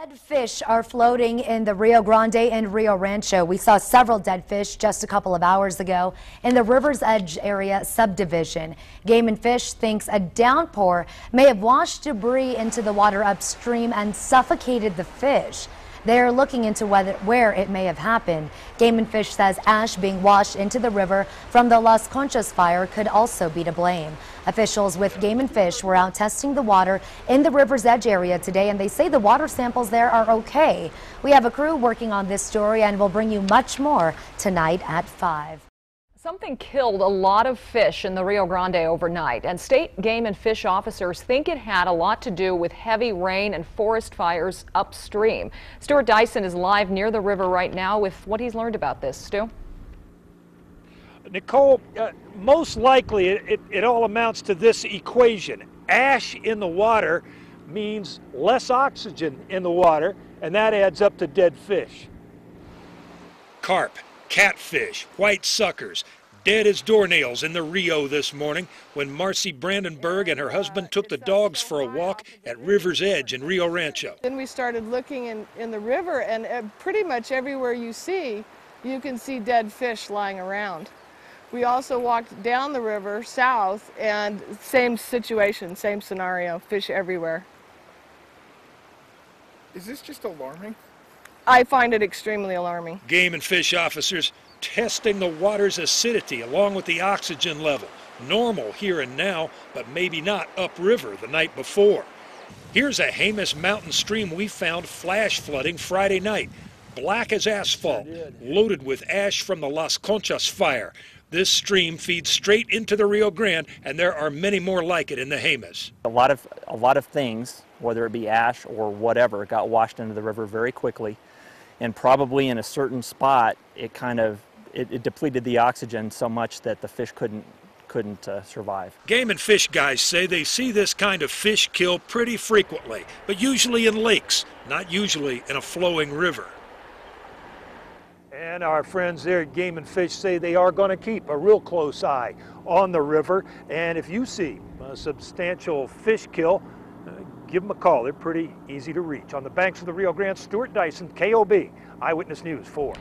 Dead fish are floating in the Rio Grande and Rio Rancho. We saw several dead fish just a couple of hours ago in the River's Edge area subdivision. Game and Fish thinks a downpour may have washed debris into the water upstream and suffocated the fish. They're looking into where it may have happened. Game and Fish says ash being washed into the river from the Las Conchas fire could also be to blame. Officials with Game and Fish were out testing the water in the River's Edge area today, and they say the water samples there are okay. We have a crew working on this story, and we'll bring you much more tonight at 5. Something killed a lot of fish in the Rio Grande overnight, and state game and fish officers think it had a lot to do with heavy rain and forest fires upstream. Stuart Dyson is live near the river right now with what he's learned about this. Stu? Nicole, most likely it all amounts to this equation. Ash in the water means less oxygen in the water, and that adds up to dead fish. Carp, catfish, white suckers, dead as doornails in the Rio this morning when Marcy Brandenburg and her husband took the dogs for a walk at River's Edge in Rio Rancho. Then we started looking in the river, and pretty much everywhere you can see dead fish lying around. We also walked down the river south, and same situation, same scenario, fish everywhere. Is this just alarming? I find it extremely alarming. Game and fish officers testing the water's acidity along with the oxygen level. Normal here and now, but maybe not upriver the night before. Here's a Jemez mountain stream we found flash flooding Friday night. Black as asphalt, loaded with ash from the Las Conchas fire. This stream feeds straight into the Rio Grande, and there are many more like it in the Jemez. A lot of things, whether it be ash or whatever, got washed into the river very quickly, and probably in a certain spot, it depleted the oxygen so much that the fish couldn't survive. Game and fish guys say they see this kind of fish kill pretty frequently, but usually in lakes, not usually in a flowing river. And our friends there at Game and Fish say they are going to keep a real close eye on the river. And if you see a substantial fish kill, give them a call. They're pretty easy to reach. On the banks of the Rio Grande, Stuart Dyson, KOB, Eyewitness News 4.